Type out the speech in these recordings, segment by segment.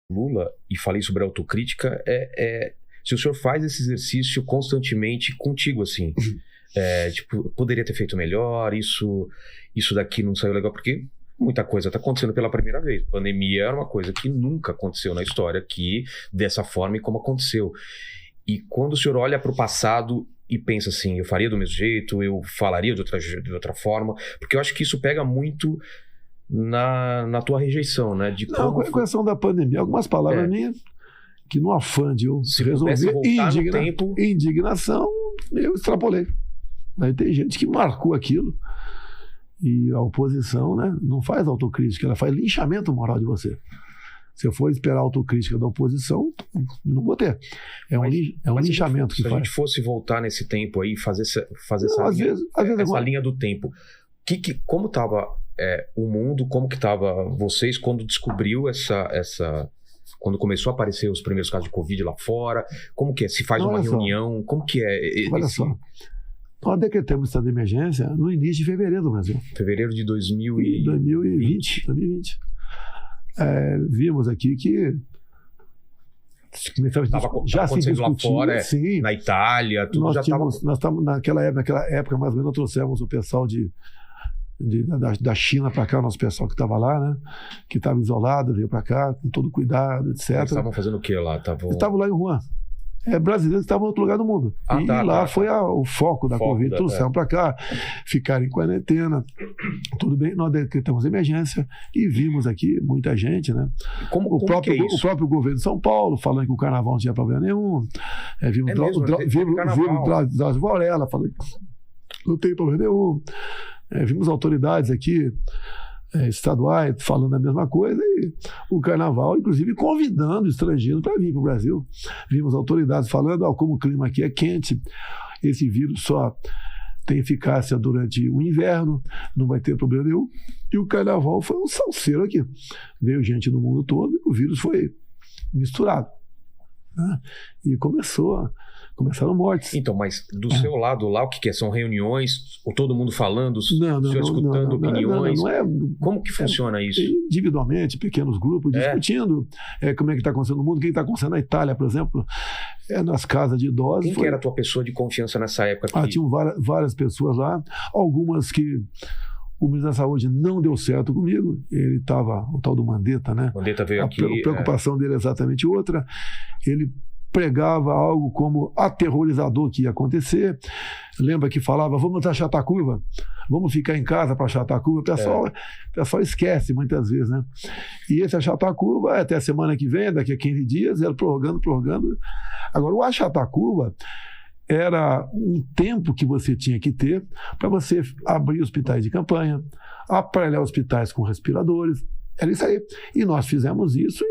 Lula, e falei sobre autocrítica, se o senhor faz esse exercício constantemente contigo, assim, tipo, poderia ter feito melhor, isso daqui não saiu legal, porque muita coisa está acontecendo pela primeira vez. Pandemia era uma coisa que nunca aconteceu na história aqui, dessa forma e como aconteceu. E quando o senhor olha para o passado e pensa assim, eu faria do mesmo jeito, eu falaria de outra forma, porque eu acho que isso pega muito na tua rejeição, né? De não, com a questão da pandemia, algumas palavras minhas, que no afã de eu resolver indignação, eu extrapolei. Aí tem gente que marcou aquilo. E a oposição, né, não faz autocrítica, ela faz linchamento moral de você. Se eu for esperar autocrítica da oposição, não vou ter. É um linchamento que faz. Se a gente fosse voltar nesse tempo aí, fazer essa linha do tempo, como estava o mundo, como que estava vocês quando descobriu quando começou a aparecer os primeiros casos de Covid lá fora? Como que é? Se faz uma reunião? Como que é? Olha só. Nós decretamos estado de emergência no início de fevereiro do Brasil. Fevereiro de 2020. Vimos aqui que já se discutiu lá fora, sim, na Itália, tudo nós já estava... Nós estávamos naquela época, mais ou menos, nós trouxemos o pessoal da China para cá, o nosso pessoal que estava lá, né? Que estava isolado, veio para cá com todo cuidado, etc. Eles estavam fazendo o que lá? Estavam lá em Wuhan. Brasileiros que estavam em outro lugar do mundo. Lá foi o foco da Covid. Trouxeram para cá, ficaram em quarentena. Tudo bem, nós decretamos emergência e vimos aqui muita gente, né? O próprio governo de São Paulo falando que o carnaval não tinha problema nenhum. Vimos Drauzio Varela falando que não tem problema nenhum. Vimos autoridades aqui estaduais falando a mesma coisa e o carnaval, inclusive, convidando estrangeiros para vir para o Brasil. Vimos autoridades falando, como o clima aqui é quente, esse vírus só tem eficácia durante o inverno, não vai ter problema nenhum. E o carnaval foi um salseiro aqui. Veio gente do mundo todo e o vírus foi misturado. Né? E começaram mortes. Então, mas do seu lado lá, o que é? São reuniões, ou todo mundo falando, o senhor escutando opiniões? Como que funciona isso? Individualmente, pequenos grupos, discutindo como é que está acontecendo no mundo, o que está acontecendo na Itália, por exemplo, nas casas de idosos. Quem que era a tua pessoa de confiança nessa época? Tinham várias pessoas lá, algumas que o ministro da Saúde não deu certo comigo, ele estava, o tal do Mandetta, né? Mandetta veio aqui. A preocupação dele é exatamente outra. Ele pregava algo como aterrorizador que ia acontecer. Lembra que falava, vamos achatar a curva, vamos ficar em casa para achatar a curva. O pessoal esquece muitas vezes, né? E esse achatar a curva até a semana que vem, daqui a 15 dias, era prorrogando. Agora, o achatar a curva era um tempo que você tinha que ter para você abrir hospitais de campanha, aparelhar hospitais com respiradores. Era isso aí. E nós fizemos isso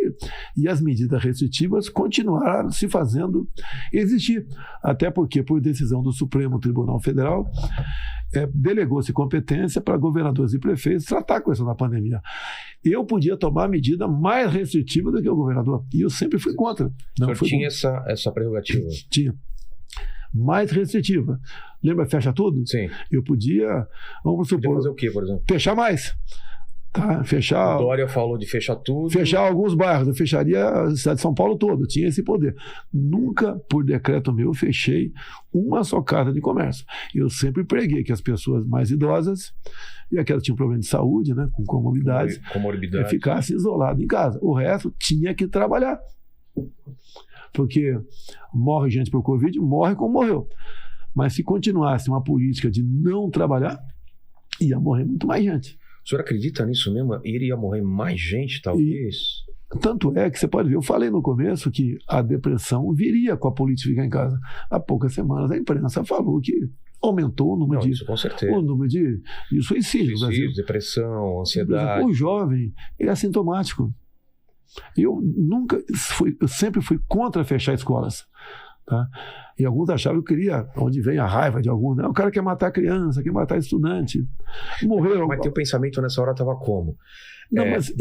e as medidas restritivas continuaram se fazendo existir. Até porque, por decisão do Supremo Tribunal Federal, delegou-se competência para governadores e prefeitos tratar a questão da pandemia. Eu podia tomar medida mais restritiva do que o governador. E eu sempre fui contra. O senhor tinha essa prerrogativa? Tinha. Mais restritiva. Lembra fecha tudo? Sim. Eu podia, vamos supor... Podia fazer o quê, por exemplo? Fechar mais. Tá? Fechar... O Dória falou de fechar tudo. Fechar alguns bairros. Eu fecharia a cidade de São Paulo toda. Eu tinha esse poder. Nunca, por decreto meu, fechei uma só casa de comércio. Eu sempre preguei que as pessoas mais idosas e aquelas que tinham problema de saúde, né, com comorbidades, ficassem isoladas em casa. O resto tinha que trabalhar. Porque morre gente por Covid, morre como morreu. Mas se continuasse uma política de não trabalhar, ia morrer muito mais gente. O senhor acredita nisso mesmo? Iria morrer mais gente, talvez? Tanto é que você pode ver, eu falei no começo que a depressão viria com a política ficar em casa. Há poucas semanas a imprensa falou que aumentou o número de suicídios. Suicídio, depressão, ansiedade. O jovem, ele é assintomático. Eu sempre fui contra fechar escolas. Tá? E alguns achavam que eu queria, onde vem a raiva de alguns, né? O cara quer matar criança, quer matar estudante. Morreram. Mas teu pensamento nessa hora estava como? Não, mas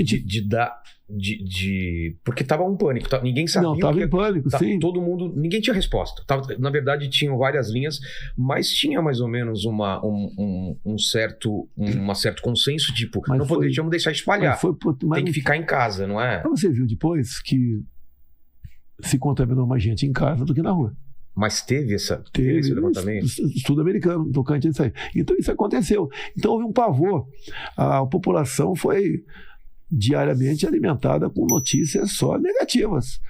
porque tava um pânico, ninguém sabia. Não, tava em pânico, sim. Todo mundo, ninguém tinha resposta. Na verdade, tinham várias linhas, mas tinha mais ou menos um certo consenso, tipo, mas não podíamos deixar espalhar. Tem que ficar em casa, não é? Mas você viu depois que se contaminou mais gente em casa do que na rua. Mas teve esse levantamento? Estudo americano, tocante a isso aí. Então isso aconteceu. Então houve um pavor. A população foi diariamente alimentada com notícias só negativas.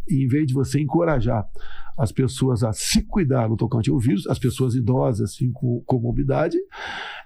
E em vez de você encorajar as pessoas a se cuidar no tocante ao vírus, as pessoas idosas assim, com comorbidade,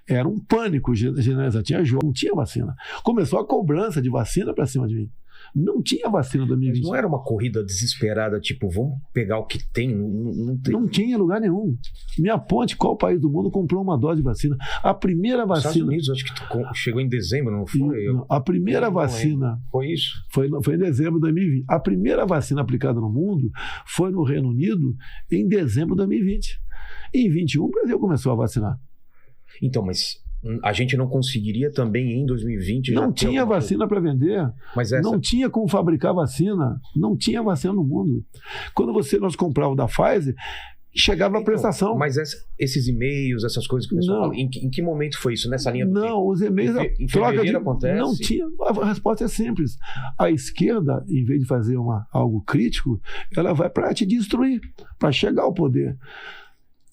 era um pânico generalizado. Não tinha vacina. Começou a cobrança de vacina para cima de mim. Não tinha vacina em 2020. Mas não era uma corrida desesperada, tipo, vamos pegar o que tem? Não tinha lugar nenhum. Me aponte qual país do mundo comprou uma dose de vacina. A primeira vacina... Estados Unidos, acho que chegou em dezembro, não foi? A primeira vacina... Foi isso? Foi em dezembro de 2020. A primeira vacina aplicada no mundo foi no Reino Unido em dezembro de 2020. Em 2021, o Brasil começou a vacinar. Então, mas... a gente não conseguiria também em 2020... Não tinha vacina para vender. Mas não tinha como fabricar vacina. Não tinha vacina no mundo. Quando nós comprávamos da Pfizer, chegava a prestação. Mas esses e-mails, essas coisas que você fala, em que momento foi isso? Nessa linha do tempo? Não, os e-mails... Em fevereiro acontece? Não tinha. A resposta é simples. A esquerda, em vez de fazer algo crítico, ela vai para te destruir, para chegar ao poder.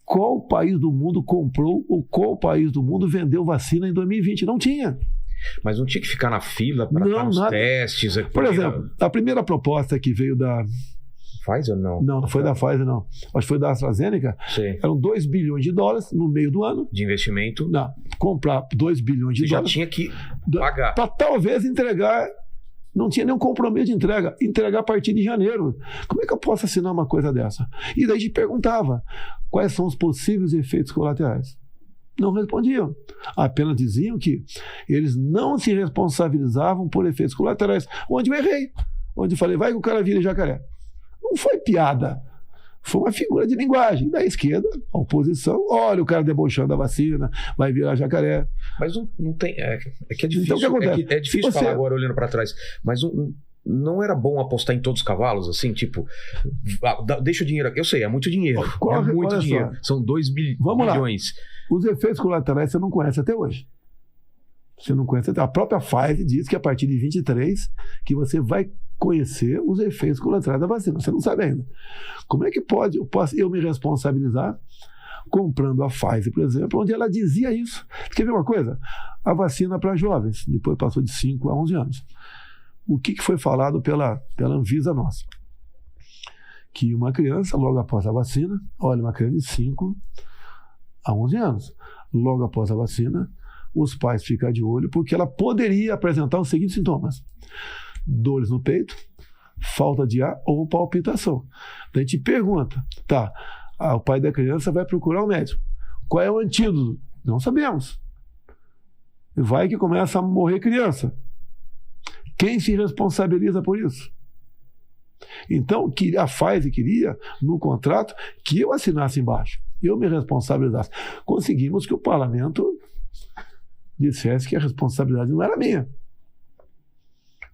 Qual país do mundo comprou ou qual país do mundo vendeu vacina em 2020? Não tinha. Mas não tinha que ficar na fila para estar nos testes? Por exemplo, a primeira proposta que veio da... Pfizer ou não? Não foi da Pfizer, não. Acho que foi da AstraZeneca. Sim. Eram 2 bilhões de dólares no meio do ano. De investimento? Não. Comprar 2 bilhões de dólares. Já tinha que pagar. Para talvez entregar... Não tinha nenhum compromisso de entregar a partir de janeiro. Como é que eu posso assinar uma coisa dessa? E daí a gente perguntava quais são os possíveis efeitos colaterais. Não respondiam. Apenas diziam que eles não se responsabilizavam por efeitos colaterais. Onde eu errei. Onde eu falei, vai que o cara vira jacaré. Não foi piada. Foi uma figura de linguagem. Da esquerda, a oposição, olha o cara debochando da vacina, vai virar jacaré. Mas não tem... É que é difícil. Então, o que acontece? É difícil falar agora olhando para trás. Mas não era bom apostar em todos os cavalos, assim, tipo... deixa o dinheiro aqui. Eu sei, é muito dinheiro. É muito dinheiro. São 2 bilhões. Vamos lá. Os efeitos colaterais você não conhece até hoje. Você não conhece até... A própria Pfizer diz que a partir de 23 que você vai conhecer os efeitos colaterais da vacina. Você não sabe ainda. Como é que pode eu me responsabilizar comprando a Pfizer, por exemplo, onde ela dizia isso? Quer ver uma coisa? A vacina para jovens, depois passou de 5 a 11 anos. O que foi falado pela Anvisa nossa? Que uma criança, logo após a vacina, olha, uma criança de 5 a 11 anos, logo após a vacina, os pais ficam de olho, porque ela poderia apresentar os seguintes sintomas: dores no peito, falta de ar ou palpitação. Daí a gente pergunta, o pai da criança vai procurar o médico. Qual é o antídoto? Não sabemos. Vai que começa a morrer criança. Quem se responsabiliza por isso? Então, a Pfizer queria, no contrato, que eu assinasse embaixo. Eu me responsabilizasse. Conseguimos que o parlamento dissesse que a responsabilidade não era minha.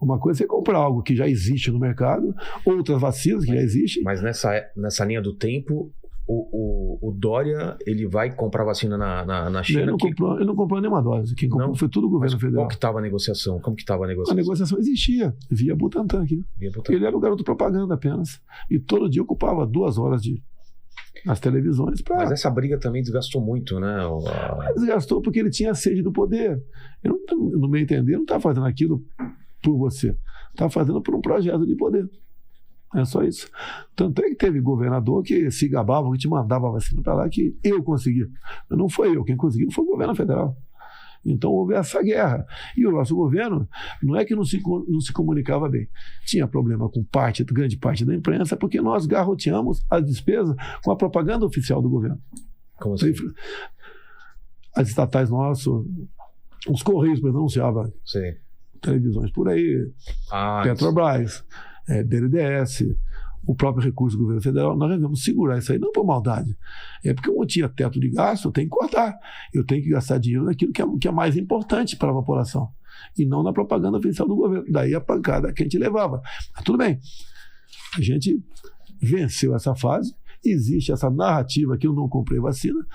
Uma coisa é você comprar algo que já existe no mercado, outras vacinas que já existem. Mas nessa linha do tempo, o Dória, ele vai comprar vacina na China? Ele não comprou nenhuma dose. Quem comprou foi tudo o governo federal. Qual que estava a negociação? Como que estava a negociação? A negociação existia, via Butantan aqui. Ele era um garoto propaganda apenas. E todo dia ocupava 2 horas nas televisões. Mas essa briga também desgastou muito, né? Desgastou porque ele tinha sede do poder. No meu entender, não estava fazendo aquilo por você. Estava fazendo por um projeto de poder. É só isso. Tanto é que teve governador que se gabava, que te mandava a vacina para lá, que eu consegui. Não foi eu. Quem conseguiu foi o governo federal. Então houve essa guerra. E o nosso governo não é que não se comunicava bem. Tinha problema com grande parte da imprensa, porque nós garroteamos as despesas com a propaganda oficial do governo. Como assim? As estatais nossas, os Correios, por exemplo, anunciavam televisões por aí, Petrobras, BNDES, o próprio recurso do governo federal, nós devemos segurar isso aí, não por maldade. É porque eu não tinha teto de gasto, eu tenho que cortar. Eu tenho que gastar dinheiro naquilo que é mais importante para a população, e não na propaganda oficial do governo. Daí a pancada que a gente levava. Mas tudo bem, a gente venceu essa fase, existe essa narrativa que eu não comprei vacina,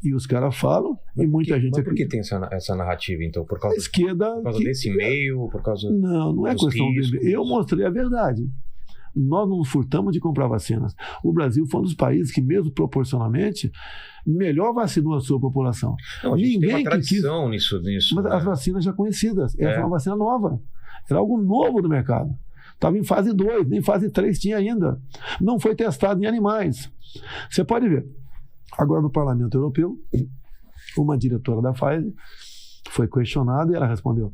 e os caras falam, e muita gente... Mas por que tem essa narrativa, então? Por causa, a esquerda, por causa desse e-mail? Por causa não é questão dele. Eu mostrei a verdade. Nós não nos furtamos de comprar vacinas. O Brasil foi um dos países que, mesmo proporcionalmente, melhor vacinou a sua população. Não, a gente tem uma tradição nisso. Mas né? As vacinas já conhecidas. Essa é uma vacina nova. Era algo novo no mercado. Estava em fase 2, nem fase 3 tinha ainda. Não foi testado em animais. Você pode ver. Agora, no Parlamento Europeu, uma diretora da Pfizer foi questionada e ela respondeu.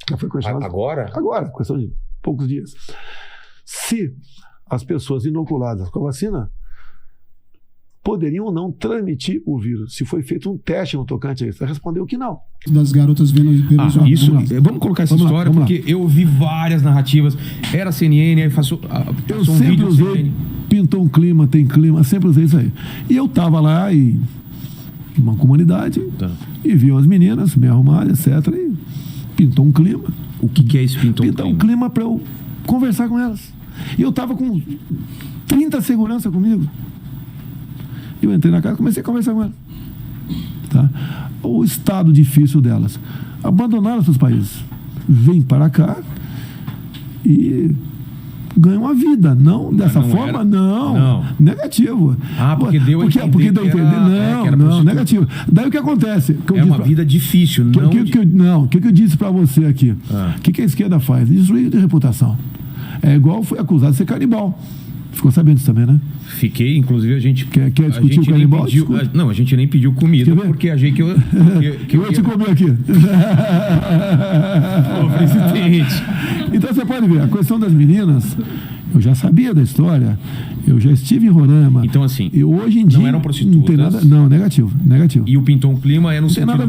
Ela foi questionada. Agora? Agora, questão de poucos dias. Se as pessoas inoculadas com a vacina poderiam ou não transmitir o vírus, se foi feito um teste no tocante a isso. Ela respondeu que não. Das garotas vendo isso. Vamos colocar essa história, porque eu ouvi várias narrativas. Era CNN, aí passou eu sempre usei, pintou um clima, tem clima, sempre usei isso aí. E eu tava lá em uma comunidade e vi as meninas me arrumadas, etc. E pintou um clima. O que é esse pintou Pintar um clima para eu conversar com elas. E eu tava com 30 segurança comigo. Eu entrei na casa e comecei a conversar com elas. Tá? O estado difícil delas. Abandonaram seus países. Vêm para cá e ganham a vida. Não dessa forma, não. Negativo. Porque deu a entender. Porque deu a entender. Não, negativo. Daí o que acontece? Uma vida difícil. O que eu disse para você aqui? O que a esquerda faz? Destruir de reputação. É igual foi acusado de ser canibal. Ficou sabendo disso também, né? Fiquei, inclusive a gente... Quer discutir o canibal? Não, a gente nem pediu comida, porque achei que eu... eu ia te comer aqui. Ô, presidente. Então você pode ver, a questão das meninas, eu já sabia da história, eu já estive em Roraima. Então assim, e hoje em dia, não eram prostitutas? Não tem nada, não, negativo. E o pintou um clima é no sentido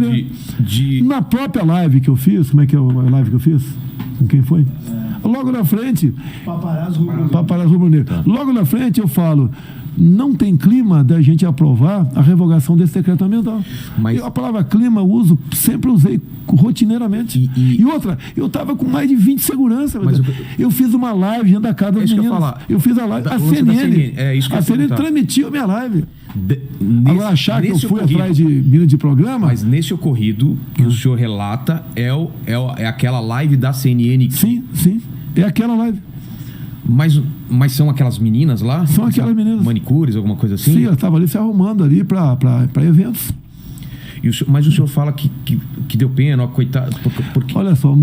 de... Na própria live que eu fiz, como é que é a live que eu fiz? Com quem foi? Logo na frente, Paparazzo Rubro-Negro. Logo na frente eu falo, não tem clima da gente aprovar a revogação desse decreto ambiental. Mas a palavra clima eu uso, sempre usei rotineiramente. E outra, eu estava com mais de 20 segurança. Eu fiz uma live dentro da casa das meninas. Eu fiz a live. A CNN transmitiu a minha live. Agora achar que eu fui atrás de mina de programa. Mas nesse ocorrido que o senhor relata é aquela live da CNN. Sim. É aquela live. Mas são aquelas meninas lá? São aquelas meninas. Manicures, alguma coisa assim? Sim, elas estavam ali se arrumando ali para eventos. Mas o senhor fala que deu pena, coitado. Porque... Olha só,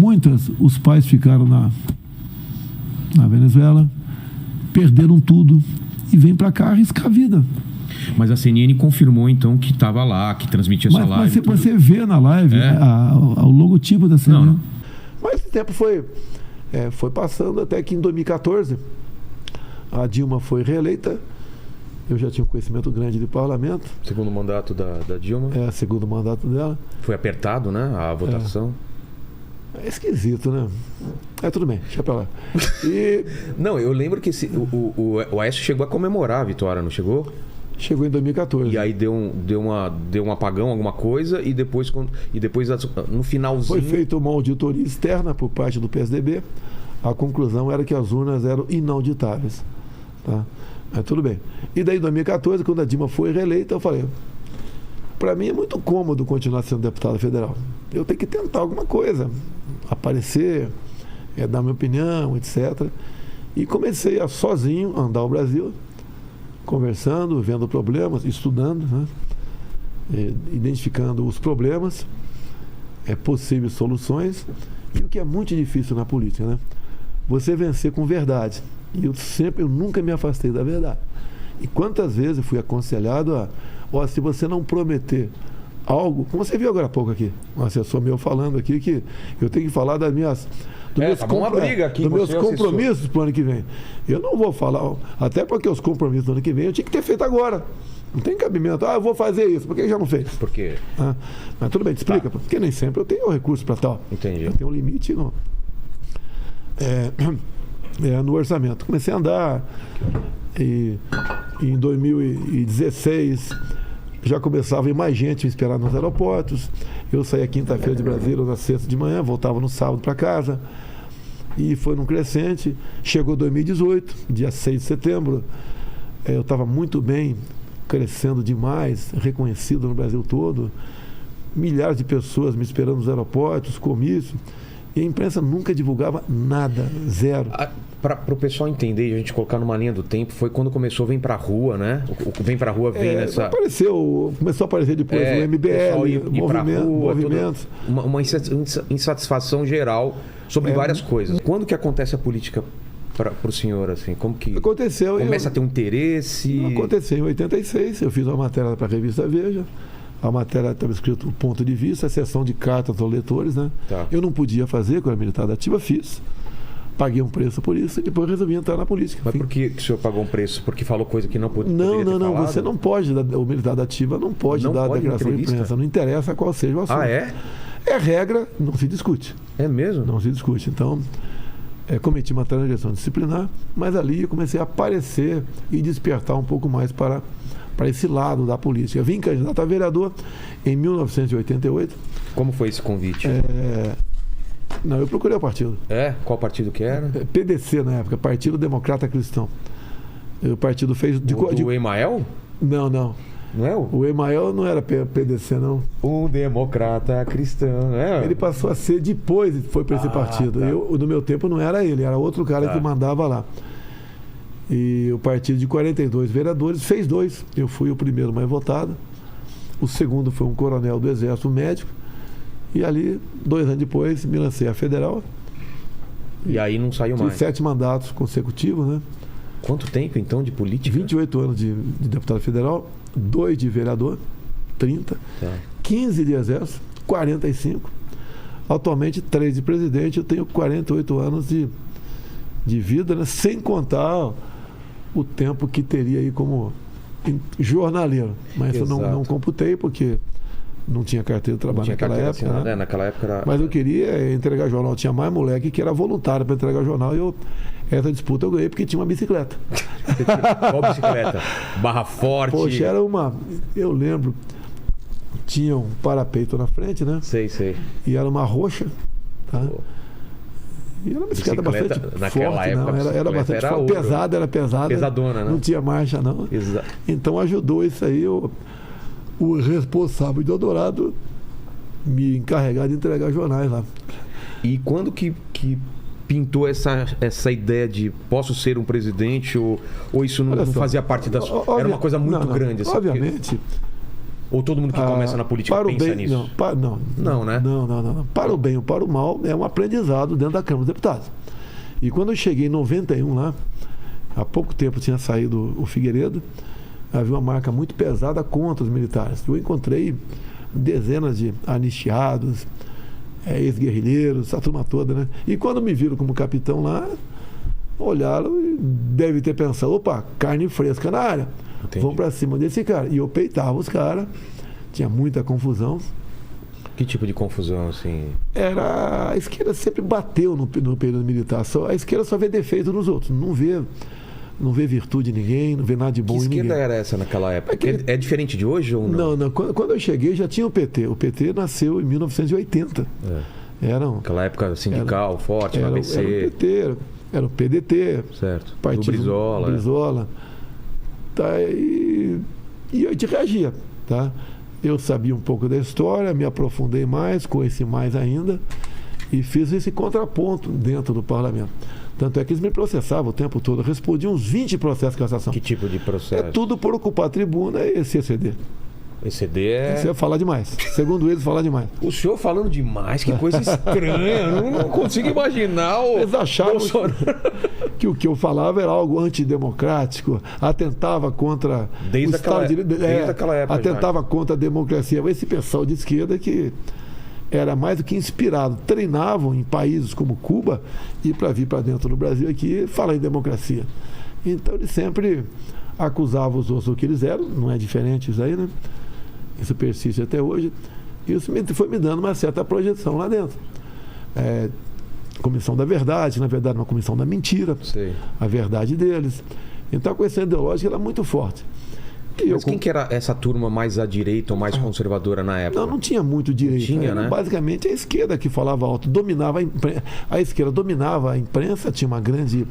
os pais ficaram na Venezuela, perderam tudo e vêm para cá arriscar a vida. Mas a CNN confirmou, então, que estava lá, que transmitia essa live. Mas você vê na live o logotipo da CNN. Não. Mas o tempo foi passando até que em 2014 a Dilma foi reeleita. Eu já tinha um conhecimento grande de parlamento. Segundo mandato da Dilma? Segundo mandato dela. Foi apertado, né? A votação. É esquisito, né? Tudo bem, deixa pra lá. Não, eu lembro que o Aécio chegou a comemorar a vitória, não chegou? Chegou em 2014. E aí deu um apagão, alguma coisa, e depois no finalzinho... Foi feita uma auditoria externa por parte do PSDB. A conclusão era que as urnas eram inauditáveis. Tá? Mas tudo bem. E daí em 2014, quando a Dilma foi reeleita, eu falei, para mim é muito cômodo continuar sendo deputado federal. Eu tenho que tentar alguma coisa, aparecer, dar minha opinião, etc. E comecei a sozinho andar o Brasil, conversando, vendo problemas, estudando, né? Identificando os problemas, possíveis soluções, e o que é muito difícil na política, né? Você vencer com verdade. E eu nunca me afastei da verdade. E quantas vezes eu fui aconselhado se você não prometer algo, como você viu agora há pouco aqui, um assessor meu falando aqui que eu tenho que falar dos meus compromissos para o ano que vem. Eu não vou falar, até porque os compromissos do ano que vem eu tinha que ter feito agora. Não tem cabimento. Eu vou fazer isso. Por que já não fez? Por quê? Mas tudo bem, te explica. Tá. Porque nem sempre eu tenho recurso para tal. Entendi. Eu tenho um limite. No orçamento. Comecei a andar e em 2016 já começava a ir mais gente me esperar nos aeroportos. Eu saía quinta-feira de Brasília, na sexta de manhã, voltava no sábado para casa. E foi num crescente. Chegou 2018, dia 6 de setembro. Eu estava muito bem, crescendo demais, reconhecido no Brasil todo. Milhares de pessoas me esperando nos aeroportos, comício. E a imprensa nunca divulgava nada, zero. Para o pessoal entender e a gente colocar numa linha do tempo, foi quando começou Vem Pra Rua, né? O Vem Pra Rua vem nessa... Começou a aparecer depois o MBL, movimentos. Uma insatisfação geral sobre várias coisas. Quando que acontece a política para o senhor, assim? Como que aconteceu? Começa a ter um interesse? Aconteceu em 86, eu fiz uma matéria para a revista Veja. A matéria estava escrito o ponto de vista, a sessão de cartas aos leitores, né? Tá. Eu não podia fazer, quando eu era militar da ativa, fiz. Paguei um preço por isso e depois resolvi entrar na política. Mas por que o senhor pagou um preço? Porque falou coisa que não podia Não, você não pode, o militar da ativa não pode dar declaração de imprensa. Não interessa qual seja o assunto. Ah, é? É regra, não se discute. É mesmo? Não se discute. Então, cometi uma transgressão disciplinar, mas ali eu comecei a aparecer e despertar um pouco mais para esse lado da política. Eu vim candidato a vereador em 1988. Como foi esse convite? Não, eu procurei o partido. Qual partido que era? PDC na época, Partido Democrata Cristão. O partido fez... Do Emael? Não. Não é o Emael não era PDC, não. Um democrata cristão, né? Ele passou a ser depois, foi para esse partido. Tá. No meu tempo não era ele, era outro cara que mandava lá. E o partido de 42 vereadores fez 2. Eu fui o primeiro mais votado. O segundo foi um coronel do Exército médico. E ali, 2 anos depois, me lancei à federal. E aí não saiu mais? 7 mandatos consecutivos, né? Quanto tempo, então, de política? 28 anos de deputado federal, 2 de vereador, 30, 15 de exército, 45. Atualmente, 3 de presidente, eu tenho 48 anos de vida, né? Sem contar o tempo que teria aí como jornaleiro. Mas eu não computei, porque não tinha carteira de trabalho naquela época. Assim, né? Naquela época era... Mas eu queria entregar jornal. Tinha mais moleque que era voluntário para entregar jornal. E essa disputa eu ganhei porque tinha uma bicicleta. Qual bicicleta? Barra Forte? Poxa, era uma... Eu lembro, tinha um parapeito na frente, né? Sei. E era uma roxa, tá? E era uma bicicleta bastante forte, época, não. Era bastante forte. Pesada, era pesada. Pesadona, né? Não tinha marcha, não. Exato. Então ajudou isso aí. O responsável de Eldorado me encarregar de entregar jornais lá. E quando que pintou essa ideia de posso ser um presidente ou isso não fazia parte da sua... Era uma coisa muito grande. Assim, obviamente... Ou todo mundo que começa na política pensa nisso? Não, né? Não. Para o bem ou para o mal, é um aprendizado dentro da Câmara dos Deputados. E quando eu cheguei em 91 lá, há pouco tempo tinha saído o Figueiredo, havia uma marca muito pesada contra os militares. Eu encontrei dezenas de anistiados, ex-guerrilheiros, a turma toda, né? E quando me viram como capitão lá, olharam e devem ter pensado, opa, carne fresca na área. Entendi. Vamos pra cima desse cara. E eu peitava os caras, tinha muita confusão. Que tipo de confusão, assim? A esquerda sempre bateu no período militar. A esquerda só vê defeito nos outros, não vê virtude em ninguém, não vê nada de bom em ninguém. Que esquerda era essa naquela época? É diferente de hoje ou não? Não. Quando eu cheguei já tinha o PT. O PT nasceu em 1980. Aquela época sindical, forte, no ABC. Era o PT, era o PDT. Certo. Partido Brizola. Tá, e a gente reagia, tá? Eu sabia um pouco da história, me aprofundei mais, conheci mais ainda e fiz esse contraponto dentro do parlamento. Tanto é que eles me processavam o tempo todo. Eu respondi uns 20 processos de cassação. Que tipo de processo? É tudo por ocupar a tribuna e CCD. ECD é... Você falar demais. Segundo eles, falar demais. O senhor falando demais, que coisa estranha. Não consigo imaginar o... Eles achavam que o que eu falava era algo antidemocrático, atentava contra desde aquela época. Atentava contra a democracia. Esse pessoal de esquerda que era mais do que inspirado. Treinavam em países como Cuba e para vir para dentro do Brasil aqui falar em democracia. Então eles sempre acusavam os outros do que eles eram. Não é diferente isso aí, né? Isso persiste até hoje. Isso foi me dando uma certa projeção lá dentro. comissão da verdade, na verdade uma comissão da mentira, a verdade deles. Então a questão ideológica era muito forte. Mas quem que era essa turma mais à direita ou mais conservadora na época? Não tinha muito direita. Tinha, né? Basicamente a esquerda que falava alto, dominava a esquerda dominava a imprensa, tinha uma grande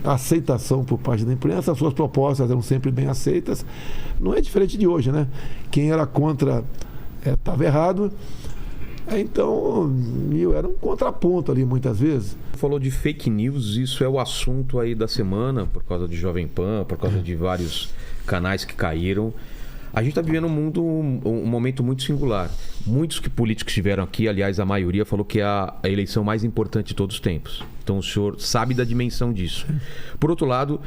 aceitação por parte da imprensa, as suas propostas eram sempre bem aceitas. Não é diferente de hoje, né? Quem era contra estava errado. Então, eu era um contraponto ali muitas vezes. Falou de fake news, isso é o assunto aí da semana, por causa de Jovem Pan, por causa de vários canais que caíram. A gente está vivendo um momento muito singular. Muitos políticos que estiveram aqui, aliás, a maioria falou que é a eleição mais importante de todos os tempos. Então o senhor sabe da dimensão disso. Por outro lado,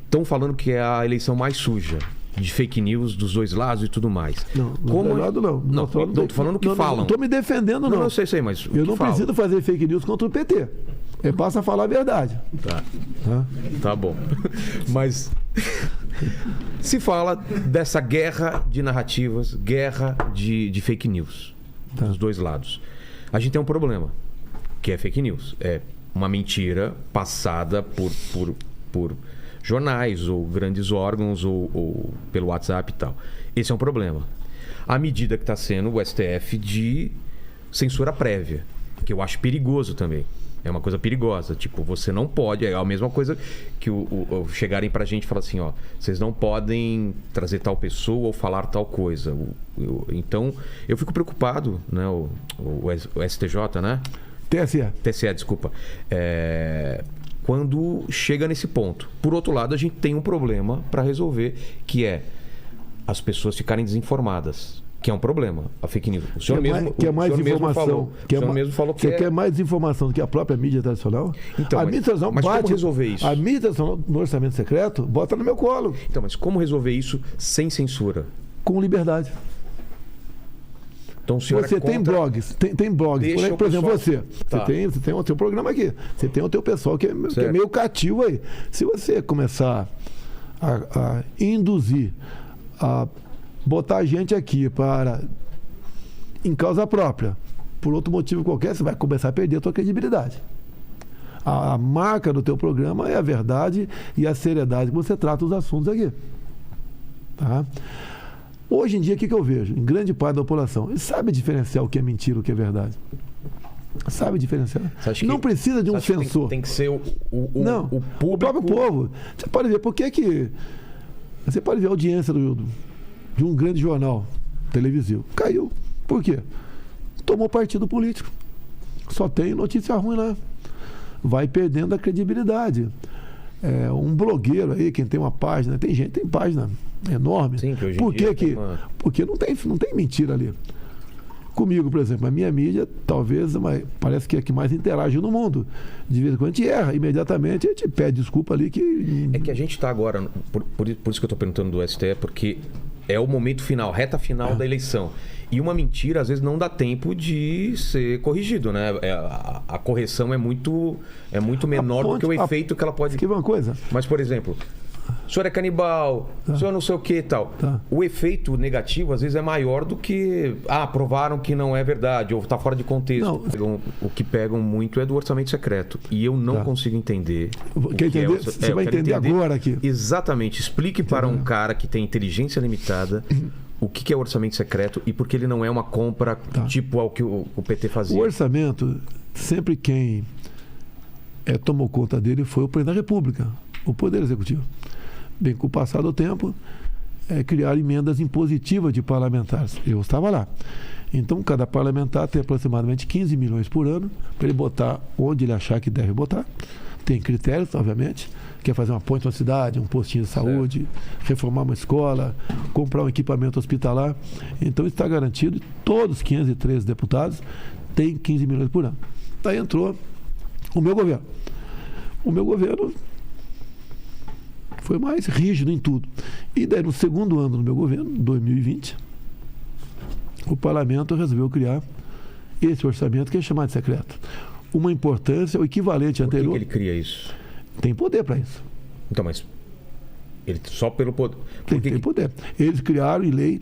estão falando que é a eleição mais suja, de fake news dos dois lados e tudo mais. Não, do lado não. Não, estou falando o que falam. Não estou me defendendo, não. Não, eu sei, mas eu não preciso fazer fake news contra o PT. Eu passo a falar a verdade. Tá bom. Mas se fala dessa guerra de narrativas, guerra de fake news dos dois lados. A gente tem um problema, que é fake news. É uma mentira passada por jornais ou grandes órgãos ou pelo WhatsApp e tal. Esse é um problema. A medida que está sendo o STF de censura prévia, que eu acho perigoso também. É uma coisa perigosa. Tipo, você não pode... É a mesma coisa que chegarem pra gente e falar assim, ó, vocês não podem trazer tal pessoa ou falar tal coisa. Então, eu fico preocupado, né? O STJ, né? TSE, desculpa. Quando chega nesse ponto. Por outro lado, a gente tem um problema para resolver, que é as pessoas ficarem desinformadas. Que é um problema, a fake news. O senhor mesmo falou. Você quer mais informação do que a própria mídia tradicional? Então, mas como resolver isso? A mídia tradicional no orçamento secreto bota no meu colo. Então, mas como resolver isso sem censura? Com liberdade. Então, o senhor você tem blogs, tem blogs. Por exemplo, você tem o teu programa aqui. Você tem o teu pessoal que é meio cativo aí. Se você começar a induzir, a botar a gente aqui em causa própria, por outro motivo qualquer, você vai começar a perder a tua credibilidade. A marca do teu programa é a verdade e a seriedade que você trata os assuntos aqui. Tá? Hoje em dia, o que eu vejo? Em grande parte da população, ele sabe diferenciar o que é mentira e o que é verdade. Sabe diferenciar. Não precisa de um censor. Tem que ser o público. O próprio povo. Você pode ver você pode ver a audiência de um grande jornal televisivo. Caiu. Por quê? Tomou partido político. Só tem notícia ruim lá. Vai perdendo a credibilidade. Um blogueiro aí, quem tem uma página, tem gente que tem página enorme. Sim, que hoje em dia porque não tem mentira ali. Comigo, por exemplo, a minha mídia talvez parece que é a que mais interage no mundo. De vez em quando a gente erra, imediatamente a gente pede desculpa ali que... É que a gente está agora, por isso que eu estou perguntando do STF, porque é o momento final, reta final da eleição. E uma mentira, às vezes, não dá tempo de ser corrigido, né? A correção é muito menor do que o efeito que ela pode... Que uma coisa. Mas, por exemplo, o senhor é canibal, o senhor não sei o que e tal. O efeito negativo, às vezes, é maior do que... provaram que não é verdade, ou está fora de contexto. O que pegam muito é do orçamento secreto. E eu não consigo entender... Você vai entender agora aqui. Exatamente. Explique para um cara que tem inteligência limitada... O que é o orçamento secreto e por que ele não é uma compra tipo ao que o PT fazia? O orçamento, sempre quem tomou conta dele foi o Presidente da República, o Poder Executivo. Bem, com o passar do tempo, criaram emendas impositivas de parlamentares. Eu estava lá. Então, cada parlamentar tem aproximadamente 15 milhões por ano para ele botar onde ele achar que deve botar. Tem critérios, obviamente. Quer fazer uma ponte na cidade, um postinho de saúde, reformar uma escola, comprar um equipamento hospitalar. Então, está garantido. Todos os 513 deputados têm 15 milhões por ano. Daí entrou o meu governo. O meu governo foi mais rígido em tudo. E daí, no segundo ano do meu governo, 2020, o parlamento resolveu criar esse orçamento que é chamado de secreto. Uma importância, o equivalente anterior... Por que ele cria isso? Tem poder para isso. Então, mas ele só pelo poder... Tem poder. Eles criaram em lei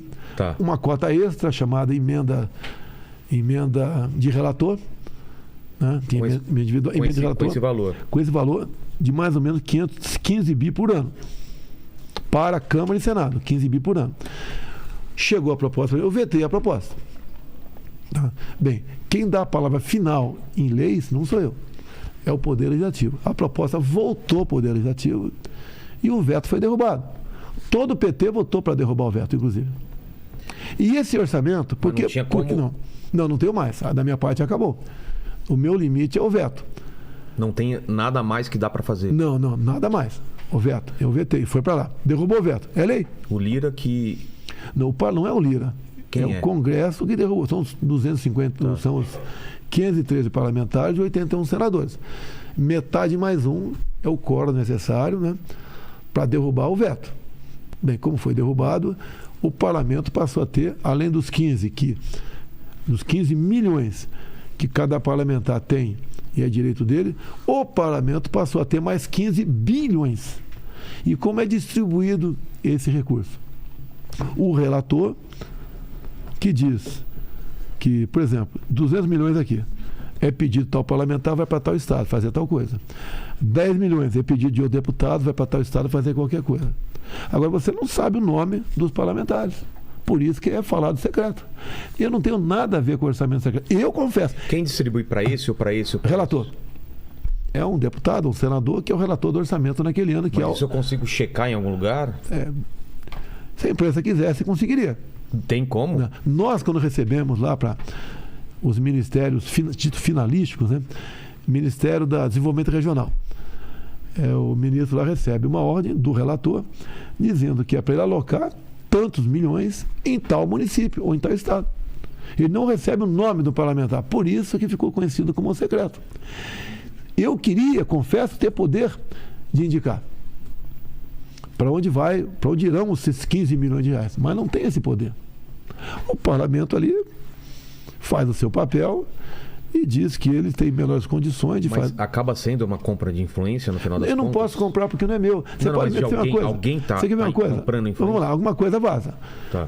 uma cota extra chamada emenda de relator, Né? Tinha emenda individual, emenda de relator. Com esse valor? Com esse valor de mais ou menos 15 bi por ano. Para a Câmara e Senado, 15 bi por ano. Chegou a proposta, eu vetei a proposta. Tá? Bem, quem dá a palavra final em leis não sou eu, é o Poder Legislativo. A proposta voltou ao Poder Legislativo e o veto foi derrubado. Todo o PT votou para derrubar o veto, inclusive. E esse orçamento, porque não tinha como... Porque não tenho mais. A da minha parte acabou. O meu limite é o veto. Não tem nada mais que dá para fazer? Não, nada mais. O veto, eu vetei, foi para lá. Derrubou o veto. É lei. O Lira que... Não é o Lira. Quem é o Congresso que derrubou. São os 250, são os 513 parlamentares e 81 senadores. Metade mais um é o quórum necessário, né, para derrubar o veto. Bem, como foi derrubado, o parlamento passou a ter, além dos 15 milhões que cada parlamentar tem e é direito dele, o parlamento passou a ter mais 15 bilhões. E como é distribuído esse recurso? O relator que diz que, por exemplo, 200 milhões aqui é pedido tal parlamentar, vai para tal estado fazer tal coisa. 10 milhões é pedido de outro deputado, vai para tal estado fazer qualquer coisa. Agora, você não sabe o nome dos parlamentares. Por isso que é falado secreto. Eu não tenho nada a ver com o orçamento secreto. Eu confesso. Quem distribui para esse ou para esse? Relator. É um deputado, um senador, que é o relator do orçamento naquele ano. Mas isso eu consigo checar em algum lugar? Se a imprensa quisesse, conseguiria. Tem como? Nós, quando recebemos lá para os ministérios títulos finalísticos, né? Ministério da Desenvolvimento Regional, o ministro lá recebe uma ordem do relator dizendo que é para ele alocar tantos milhões em tal município ou em tal estado. Ele não recebe o nome do parlamentar, por isso que ficou conhecido como secreto. Eu queria, confesso, ter poder de indicar para onde irão esses 15 milhões de reais, mas não tem esse poder. O parlamento ali faz o seu papel e diz que ele tem melhores condições de fazer. Acaba sendo uma compra de influência no final das contas? Eu não posso comprar porque não é meu. Você pode ver uma coisa. Alguém está comprando influência? Vamos lá, alguma coisa vaza. Tá.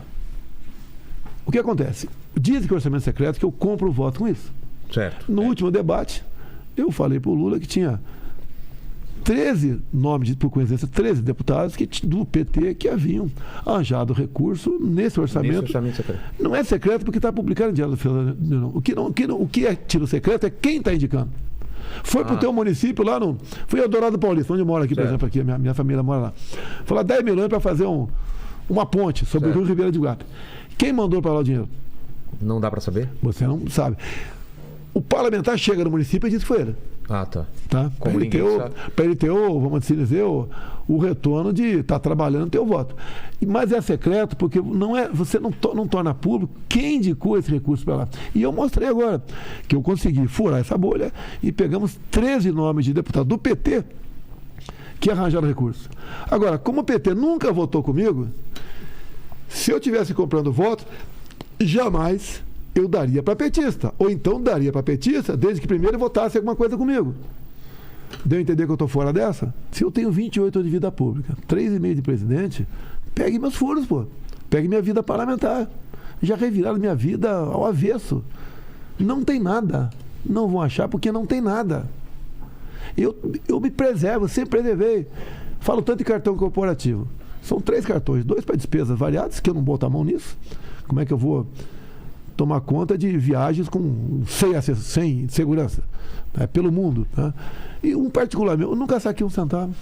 O que acontece? Dizem que o orçamento secreto que eu compro o voto com isso. Certo. No último debate, eu falei para o Lula que tinha 13 nomes, por coincidência, 13 deputados do PT que haviam arranjado recurso nesse orçamento. Secreto. Não é secreto porque está publicado em Diário Oficial. O que é tiro secreto é quem está indicando. Foi para o teu município lá no... Foi Eldorado Paulista, onde eu moro aqui, por exemplo, aqui, minha família mora lá. Foi lá 10 milhões para fazer uma ponte sobre o Rio Ribeira de Guape. Quem mandou para lá o dinheiro? Não dá para saber? Você não sabe. O parlamentar chega no município e diz que foi ele. Tá. Para ele ter vamos dizer, o retorno de estar trabalhando o teu voto. Mas é secreto porque você não torna público quem indicou esse recurso para lá. E eu mostrei agora que eu consegui furar essa bolha e pegamos 13 nomes de deputados do PT que arranjaram recurso. Agora, como o PT nunca votou comigo, se eu estivesse comprando voto, jamais eu daria para petista. Ou então daria para petista, desde que primeiro votasse alguma coisa comigo. Deu a entender que eu estou fora dessa? Se eu tenho 28 anos de vida pública, 3,5 de presidente, pegue meus furos, pô. Pegue minha vida parlamentar. Já reviraram minha vida ao avesso. Não tem nada. Não vão achar porque não tem nada. Eu me preservo, sempre preservei. Falo tanto de cartão corporativo. São 3 cartões, 2 para despesas variadas, que eu não boto a mão nisso. Como é que eu vou tomar conta de viagens sem segurança, né, pelo mundo, tá? E um particular meu, eu nunca saquei um centavo.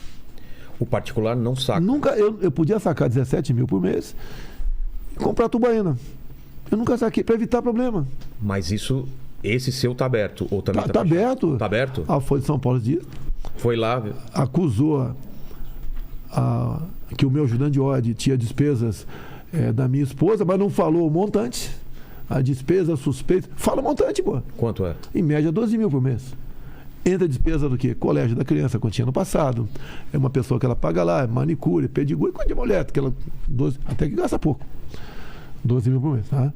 O particular não saca? Nunca, eu podia sacar 17 mil por mês e comprar tubaína. Eu nunca saquei, para evitar problema. Mas esse seu tá aberto? Ou também tá aberto. Tá aberto? A Folha de São Paulo diz. Foi lá. Acusou que o meu ajudante de ordem tinha despesas da minha esposa, mas não falou o montante. A despesa suspeita. Fala o montante, pô. Quanto é? Em média, 12 mil por mês. Entra a despesa do quê? Colégio da criança, quando tinha no passado. É uma pessoa que ela paga lá, manicure, pedigure, coisa de mulher, que ela, até que gasta pouco. 12 mil por mês, tá?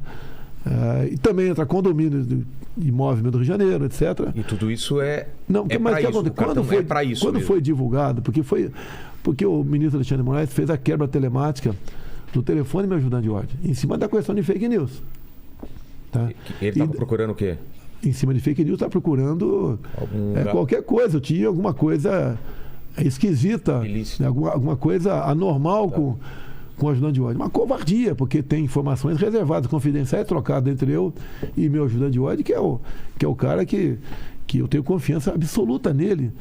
E também entra condomínio de imóvel do Rio de Janeiro, etc. E tudo isso Não, mas que acontece? Quando foi divulgado, porque o ministro Alexandre de Moraes fez a quebra telemática do telefone me ajudando de ordem, em cima da questão de fake news. Tá? Ele estava procurando o quê? em cima de fake news, está procurando qualquer coisa. Eu tinha alguma coisa esquisita, né? alguma coisa anormal com o ajudante de ordem. Uma covardia, porque tem informações reservadas, confidenciais, trocadas entre eu e meu ajudante de ordem, que é o cara que eu tenho confiança absoluta nele,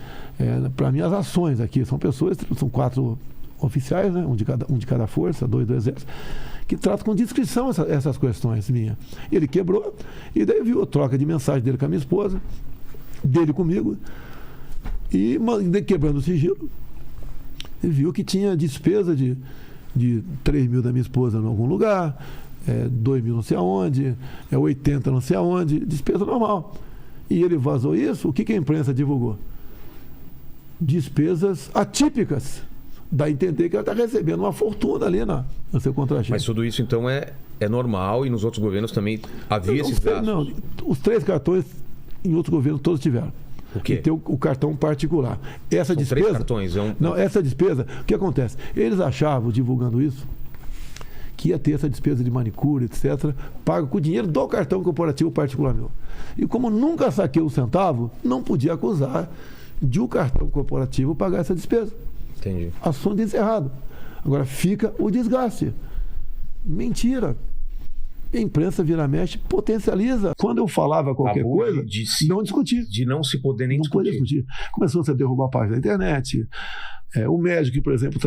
para minhas ações aqui. São pessoas, são 4 oficiais, né? um de cada força, 2 do exército, que tratam com discrição essas questões minhas. Ele quebrou, e daí viu a troca de mensagem dele com a minha esposa, dele comigo, e quebrando o sigilo, ele viu que tinha despesa de 3 mil da minha esposa em algum lugar, 2 mil não sei aonde, 80 não sei aonde, despesa normal. E ele vazou isso, o que a imprensa divulgou? Despesas atípicas. Dá a entender que ela está recebendo uma fortuna ali no seu contra-cheque. Mas tudo isso, então, é normal, e nos outros governos também havia esses gastos? Não, os 3 cartões em outros governos todos tiveram. O quê? E tem o cartão particular. Essa São despesa, 3 cartões? Não, essa despesa, o que acontece? Eles achavam, divulgando isso, que ia ter essa despesa de manicure, etc., pago com o dinheiro do cartão corporativo particular meu. E como nunca saquei um centavo, não podia acusar de o cartão corporativo pagar essa despesa. Entendi. Assunto encerrado. Agora fica o desgaste. Mentira. A imprensa vira-mexe, potencializa. Quando eu falava qualquer coisa, não discutia. De não se poder nem discutir. Começou-se a derrubar a página da internet. O médico que, por exemplo,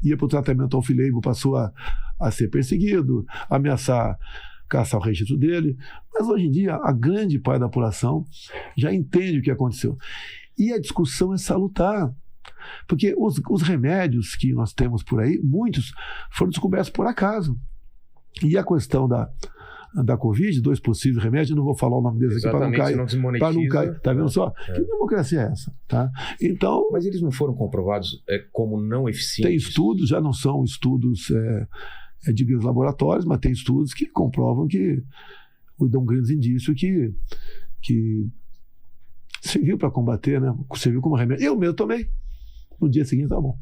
ia para o tratamento off-label, passou a ser perseguido, ameaçar caçar o registro dele. Mas hoje em dia, a grande parte da população já entende o que aconteceu. E a discussão é salutar. Porque os remédios que nós temos por aí, muitos foram descobertos por acaso. E a questão da Covid, 2 possíveis remédios, eu não vou falar o nome deles aqui para não cair. Para não cair. Tá vendo só? Que democracia é essa? Tá? Então, mas eles não foram comprovados como não eficientes? Tem estudos, já não são estudos de grandes laboratórios, mas tem estudos que comprovam que dão grandes indícios que serviu para combater, né? Serviu como remédio. Eu mesmo tomei. No dia seguinte estava bom.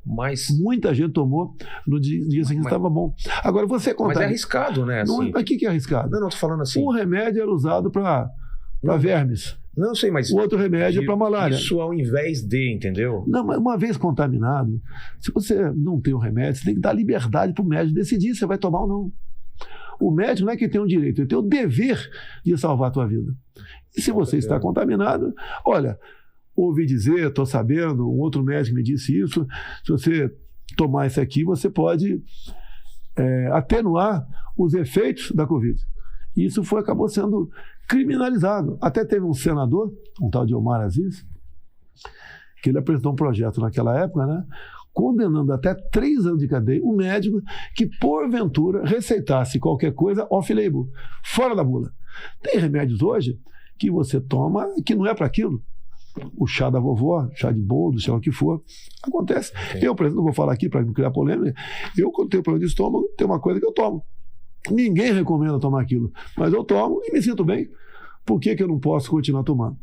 Mas muita gente tomou, no dia seguinte estava bom. Agora você conta. Mas é arriscado, né? Assim, mas o que é arriscado? Não, tô falando assim. Um remédio era usado para vermes. Não sei, mas. O outro remédio é para malária. Isso ao invés de, entendeu? Não, mas uma vez contaminado, se você não tem o remédio, você tem que dar liberdade para o médico decidir se vai tomar ou não. O médico não é que tem o direito, ele tem o dever de salvar a tua vida. E se você está contaminado, olha. Ouvi dizer, estou sabendo, um outro médico me disse isso, se você tomar isso aqui, você pode atenuar os efeitos da Covid. E isso acabou sendo criminalizado. Até teve um senador, um tal de Omar Aziz, que ele apresentou um projeto naquela época, né, condenando até 3 anos de cadeia um médico que, porventura, receitasse qualquer coisa off-label, fora da bula. Tem remédios hoje que você toma que não é para aquilo. O chá da vovó, chá de boldo, sei lá o que for, acontece. Okay. Eu, por exemplo, não vou falar aqui para não criar polêmica, eu, quando tenho problema de estômago, tem uma coisa que eu tomo. Ninguém recomenda tomar aquilo, mas eu tomo e me sinto bem. Por que eu não posso continuar tomando?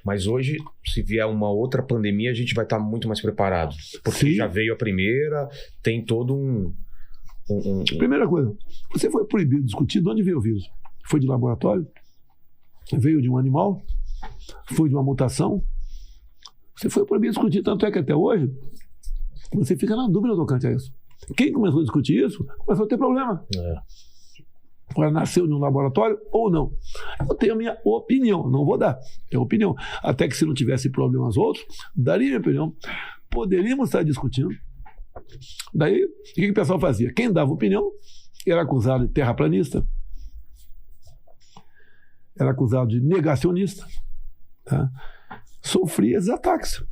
Mas hoje, se vier uma outra pandemia, a gente vai estar muito mais preparado. Porque Sim. Já veio a primeira, tem todo um... Primeira coisa, você foi proibido de discutir de onde veio o vírus. Foi de laboratório? Veio de um animal? Foi de uma mutação? Você foi proibido de discutir, tanto é que até hoje você fica na dúvida tocante a isso. Quem começou a discutir isso, começou a ter problema. Agora, nasceu de um laboratório ou não? Eu tenho a minha opinião, não vou dar. É opinião. Até que se não tivesse problemas outros, daria minha opinião. Poderíamos estar discutindo. Daí, o que o pessoal fazia? Quem dava opinião era acusado de terraplanista, era acusado de negacionista, tá? Sofria esses ataques.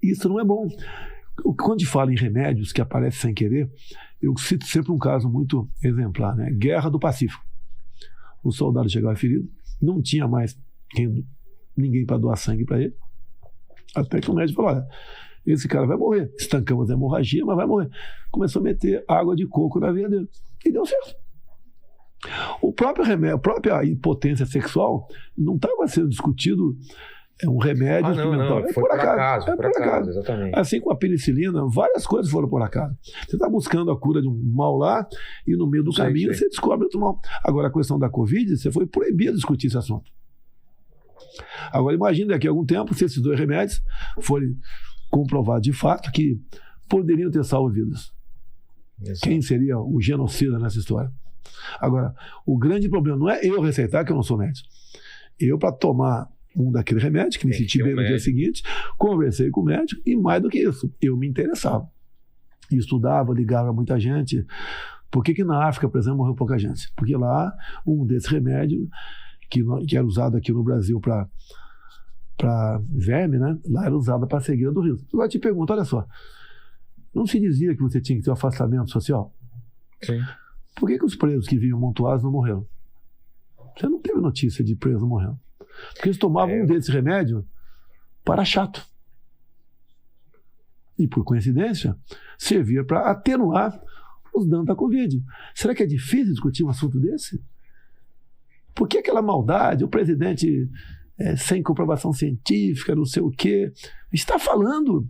Isso não é bom. Quando a gente fala em remédios que aparecem sem querer, eu cito sempre um caso muito exemplar, né? Guerra do Pacífico. O soldado chegava ferido, não tinha mais ninguém para doar sangue para ele, até que o médico falou: olha, esse cara vai morrer, estancamos a hemorragia, mas vai morrer. Começou a meter água de coco na veia dele e deu certo. O próprio remédio, a própria impotência sexual não estava sendo discutido É um remédio experimental. Foi por acaso, exatamente. Assim como a penicilina, várias coisas foram por acaso. Você está buscando a cura de um mal lá e no meio do caminho você descobre outro mal. Agora, a questão da Covid, você foi proibido de discutir esse assunto. Agora, imagine daqui a algum tempo se esses 2 remédios forem comprovados de fato que poderiam ter salvo vidas. Exato. Quem seria o genocida nessa história? Agora, o grande problema não é eu receitar, que eu não sou médico. Eu, para tomar um daquele remédio, que me senti bem no dia seguinte, conversei com o médico e, mais do que isso, eu me interessava. Estudava, ligava a muita gente. Por que na África, por exemplo, morreu pouca gente? Porque lá, um desses remédios que era usado aqui no Brasil para verme, né? Lá era usado para cegueira do riso. Agora te pergunto, olha só, não se dizia que você tinha que ter um afastamento social? Sim. Por que os presos que viviam amontoados não morreram? Você não teve notícia de preso morrendo. Porque eles tomavam um desses remédios para chato. E, por coincidência, servia para atenuar os danos da Covid. Será que é difícil discutir um assunto desse? Por que aquela maldade, o presidente sem comprovação científica, não sei o quê? Está falando.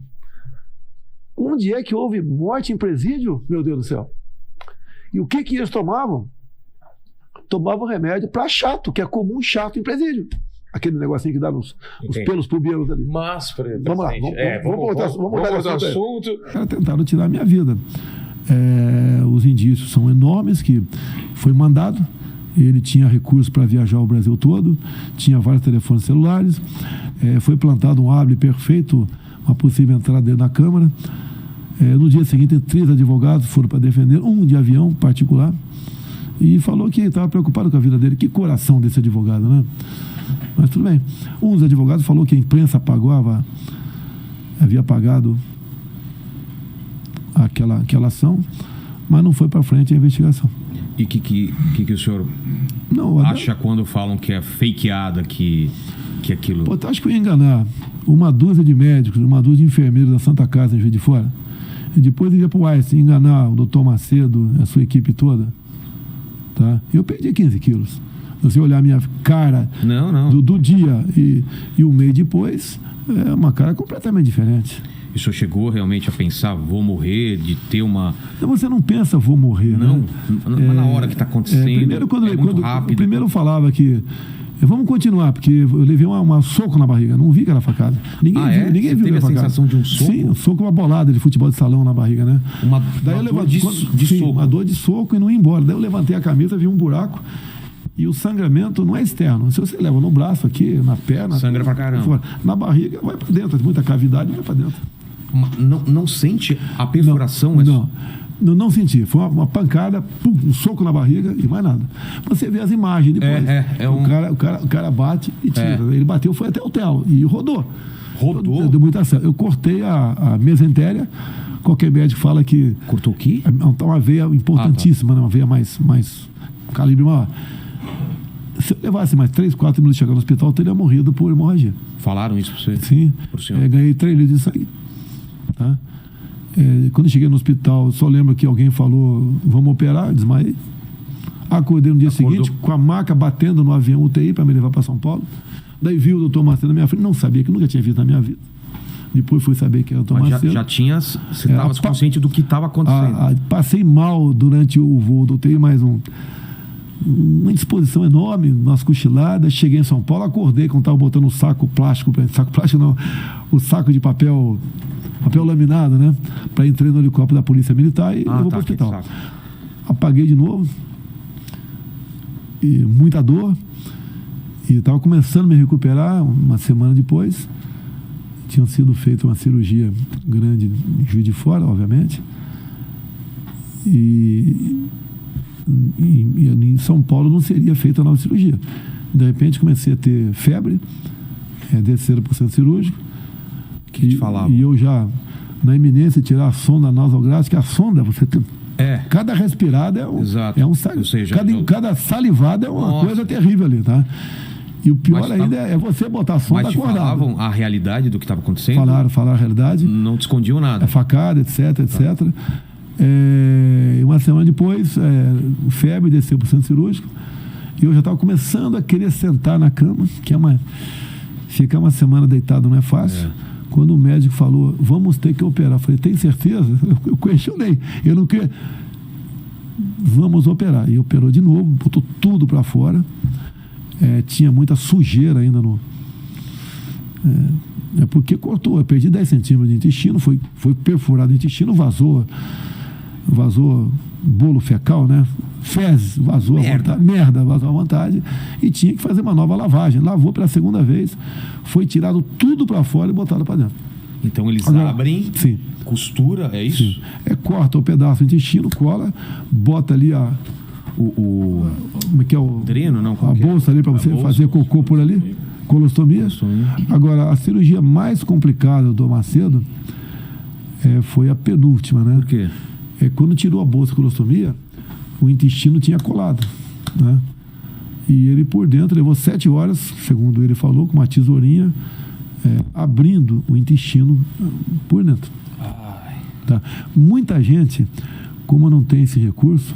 Onde é que houve morte em presídio? Meu Deus do céu. E o que eles tomavam? Tomavam remédio para chato, que é comum chato em presídio. Aquele negocinho que dá os pelos pubianos ali. Mas, vamos lá, vamos mudar o assunto. Tentaram tirar a minha vida. Os indícios são enormes, que foi mandado. Ele tinha recursos para viajar o Brasil todo, tinha vários telefones celulares, foi plantado um álibi perfeito, uma possível entrada dele na Câmara. No dia seguinte, 3 advogados foram para defender, um de avião particular, e falou que estava preocupado com a vida dele. Que coração desse advogado, né? Mas tudo bem. Um dos advogados falou que a imprensa havia pagado aquela ação, mas não foi para frente a investigação. E o que o senhor acha quando falam que é fakeada, que aquilo... Pô, acho que eu ia enganar uma dúzia de médicos, uma dúzia de enfermeiros da Santa Casa em Juiz de Fora, e depois ia para o Einstein enganar o doutor Macedo, a sua equipe toda. Tá? Eu perdi 15 quilos. Se você olhar a minha cara do dia e um mês depois, é uma cara completamente diferente. E o senhor chegou realmente a pensar, vou morrer, de ter uma... Não, você não pensa, vou morrer, não, né? Mas na hora que está acontecendo, primeiro, muito rápido. Primeiro eu falava que vamos continuar, porque eu levei um soco na barriga, não vi aquela facada. Ninguém viu teve a sensação de um soco? Sim, um soco, uma bolada de futebol de salão na barriga, né? Daí eu levantei soco. Uma dor de soco e não ia embora. Daí eu levantei a camisa, vi um buraco. E o sangramento não é externo. Se você leva no braço aqui, na perna... Sangra pra caramba. Na barriga, vai pra dentro. Muita cavidade, vai pra dentro. Não sente a perfuração? Não senti. Foi uma pancada, um soco na barriga e mais nada. Você vê as imagens depois. O cara bate e tira. Ele bateu, foi até o telo e rodou. Deu muita ação. Eu cortei a mesentéria. Qualquer médico fala que... Cortou o quê? É uma veia importantíssima, uma veia mais calibre maior. Se eu levasse mais 3, 4 minutos de chegar no hospital, eu teria morrido por hemorragia. Falaram isso para você? Sim. Ganhei 3 litros de sangue. Tá? Quando eu cheguei no hospital, só lembro que alguém falou, vamos operar, desmaiei. Acordei no dia seguinte com a maca batendo no avião UTI para me levar para São Paulo. Daí vi o doutor Macedo na minha frente, não sabia, que nunca tinha visto na minha vida. Depois fui saber que era o doutor Macedo. Você estava consciente do que estava acontecendo? Passei mal durante o voo do UTI, mais uma indisposição enorme, umas cochiladas. Cheguei em São Paulo, acordei quando estava botando um saco plástico não, o saco de papel laminado, né? Para entrar no helicóptero da Polícia Militar e levou para o hospital. Apaguei de novo. E muita dor. E estava começando a me recuperar. Uma semana depois, tinha sido feita uma cirurgia grande em Juiz de Fora, obviamente. E em São Paulo não seria feita a nova cirurgia. De repente comecei a ter febre, desceram para o centro cirúrgico. Que te falava? E eu já, na iminência, tirar a sonda nasogástrica, a sonda, você tem. Cada respirada é um cada salivada é uma coisa terrível ali, tá? E o pior ainda é você botar a sonda acordada. Mas falavam a realidade do que estava acontecendo? Falaram a realidade. Não te escondiam nada. Facada, etc. Uma semana depois, febre, desceu para o centro cirúrgico. E eu já estava começando a querer sentar na cama, que é uma Ficar uma semana deitado não é fácil. Quando o médico falou, vamos ter que operar, eu falei, tem certeza? Eu questionei. Eu não queria. Vamos operar. E operou de novo, botou tudo para fora. Tinha muita sujeira ainda no... porque cortou. Eu perdi 10 centímetros de intestino, foi perfurado o intestino, vazou bolo fecal, né? Fezes, vazou merda, vazou à vontade, e tinha que fazer uma nova lavagem. Lavou pela segunda vez, foi tirado tudo para fora e botado para dentro. Então eles abrem, sim, costura, é isso? Sim. Corta o pedaço do intestino, cola, bota ali como é que é o dreno, não? A bolsa ali para você fazer cocô por ali. Colostomia. Agora, a cirurgia mais complicada do Macedo foi a penúltima, né? Por quê? Quando tirou a bolsa de colostomia, o intestino tinha colado, né? E ele por dentro levou 7 horas, segundo ele falou, com uma tesourinha, abrindo o intestino por dentro. Tá? Muita gente, como não tem esse recurso,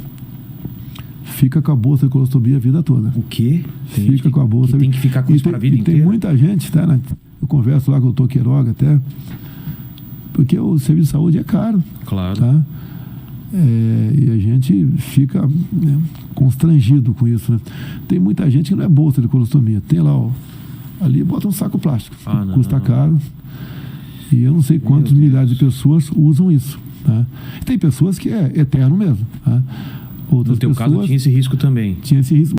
fica com a bolsa de colostomia a vida toda. O quê? Fica com a bolsa. Tem que ficar com isso para a vida inteira. Tem muita gente, tá, né? Eu converso lá com o Dr. Queiroga até, porque o serviço de saúde é caro. Claro. Tá? E a gente fica, né, constrangido com isso, né? Tem muita gente que não é bolsa de colostomia. Tem lá, ali bota um saco plástico. Custa caro. E eu não sei quantos milhares de pessoas usam isso. Tá? Tem pessoas que é eterno mesmo. Tá? Outras no teu caso tinha esse risco também. Tinha esse risco.